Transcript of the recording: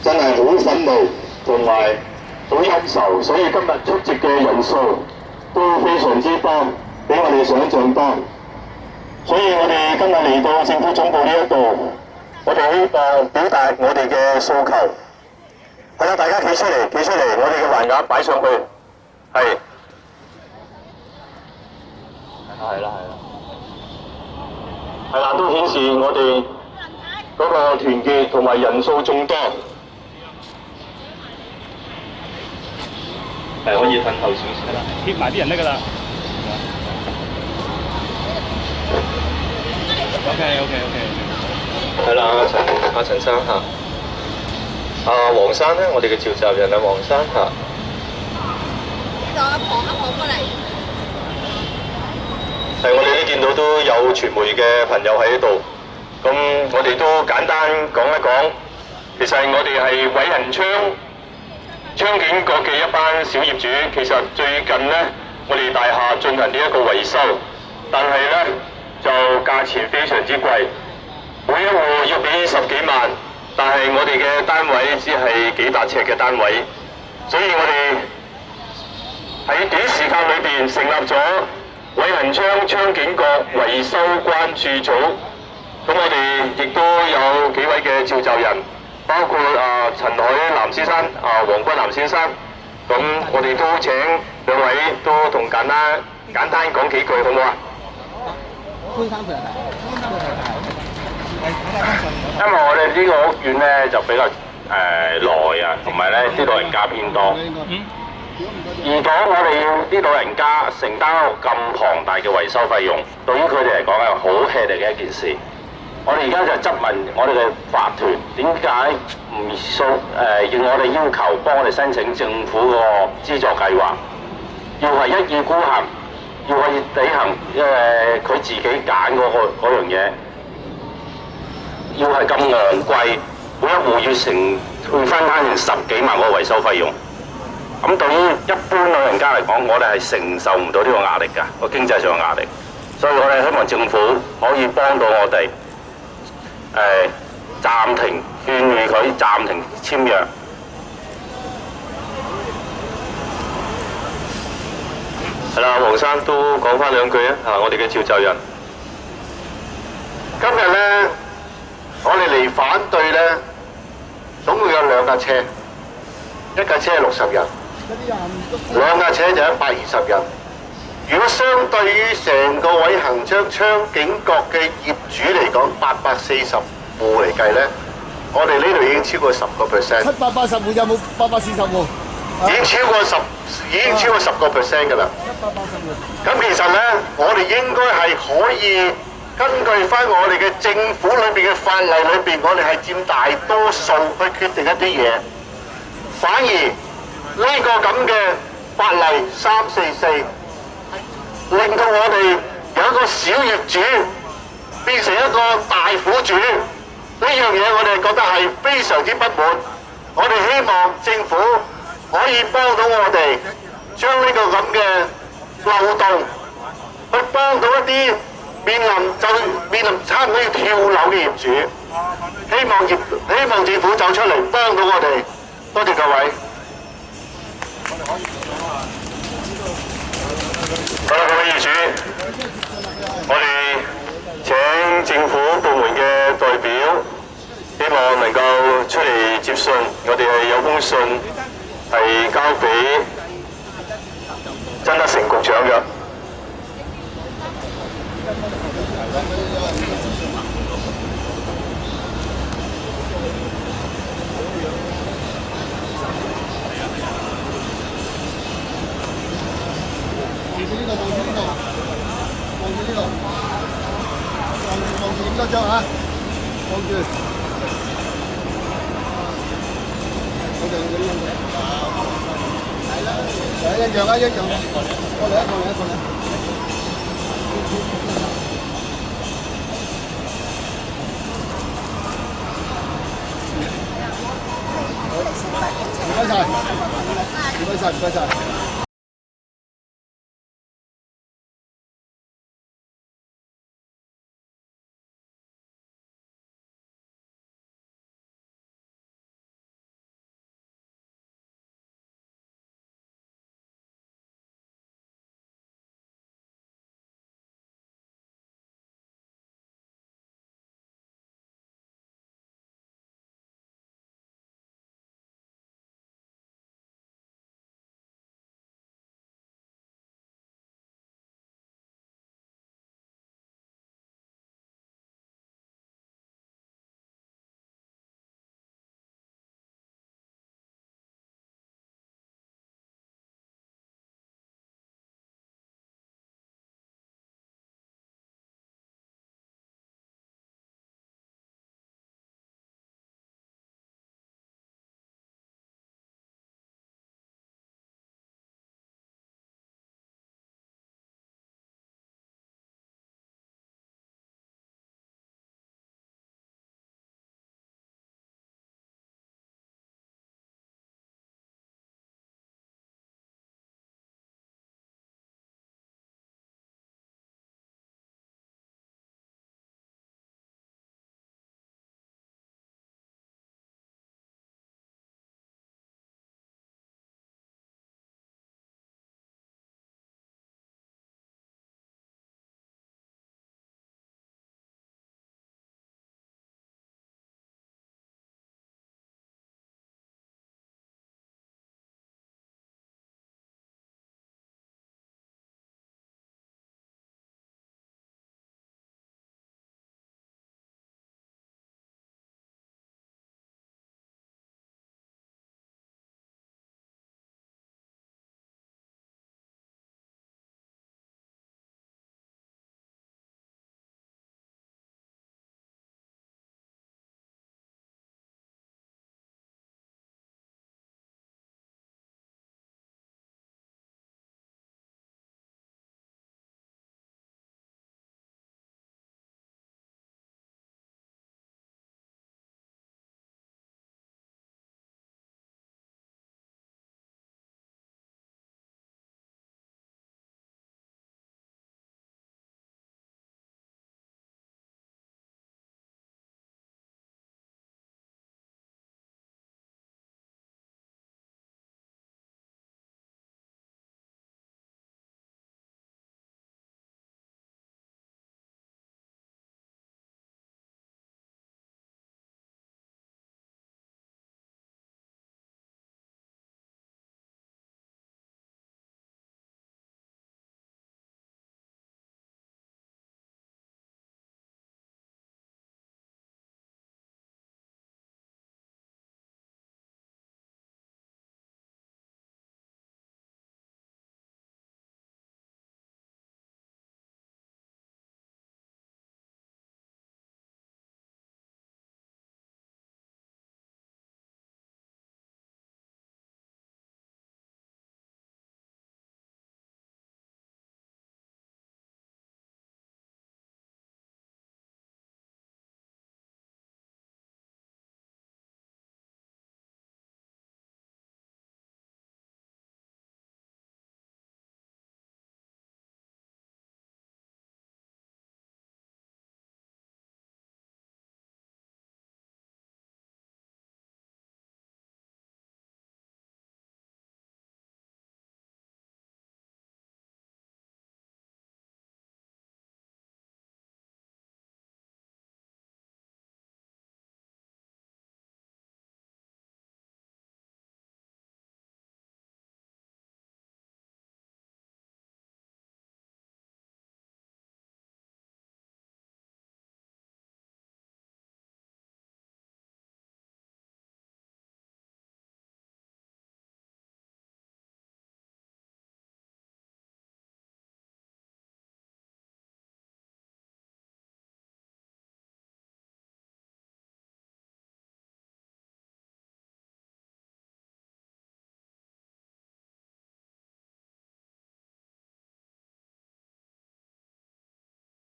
真係好憤怒同埋好憂愁，所以今日出席嘅人數都非常之多，比我哋想象多。所以我哋今日嚟到政府總部呢一度，我哋希望表達我哋嘅訴求。係啦，大家企出嚟，我哋嘅橫額擺上去，係。係啦，都顯示我哋嗰個團結同埋人數眾多。係可以褪後少少啦，貼埋啲人得㗎啦。OK。係啦，阿陳生嚇，黃生咧，我哋嘅召集人啊，黃生嚇。呢度一旁過嚟。係，我哋都見到都有傳媒嘅朋友喺度，咁我哋都簡單講一講。其實我哋係偉恒昌景閣嘅一班小業主，其實最近呢，我哋大廈進行呢一個維修，但係呢，就價錢非常之貴，每一戶要俾10幾萬，但係我哋嘅單位只係幾百尺嘅單位，所以我哋喺短時間裏邊成立咗偉恒昌景閣維修關注組，咁我哋亦都有幾位嘅召集人，包括陳海南先生、黃君南先生，咁我哋都請兩位都同簡單講幾句，好唔好啊？因為我哋呢個屋苑咧就比較耐啊，同埋咧啲老人家偏多。如果我哋要啲老人家承擔一個咁龐大嘅維修費用，對於佢哋嚟講係好吃力嘅一件事。我哋而家就質問我哋嘅法團點解唔要我哋要求幫我哋申請政府個資助計劃，要係一意孤行，要係履行佢自己揀嗰樣嘢，要係咁昂貴，每一戶要分攤成10幾萬嗰個維修費用。咁對於一般老人家嚟講，我哋係承受唔到呢個壓力㗎，個經濟上嘅壓力。所以我哋希望政府可以幫到我哋，暫停勸喻佢暫停簽約。係啦，黃生都講翻兩句啊！我哋嘅召集人。今日咧，我哋嚟反對咧，總共有2架車，一架車係60人。2架車就120人。如果相對於成個偉恒昌景閣嘅業主嚟講，840戶嚟計咧，我哋呢度已經超過10%。780戶有冇840戶？已經超過10%㗎啦。咁其實咧，我哋應該係可以根據翻我哋嘅政府裏邊嘅法例裏邊，我哋係佔大多數去決定一啲嘢，反而呢個咁嘅法例344，令到我哋由一個小業主變成一個大苦主，呢樣嘢我哋覺得係非常之不滿。我哋希望政府可以幫到我哋，將呢個咁嘅漏洞去幫到一啲面臨差唔多要跳樓嘅業主，希望政府走出嚟幫到我哋。多謝各位。好啦，各位業主，我哋請政府部門嘅代表，希望能夠出嚟接信。我哋係有封信係交俾曾德成局長嘅。望住影多張嚇，望住。好嘅，一樣啊，一樣。過嚟一個嚟，過嚟。唔該曬，唔該曬，唔該曬。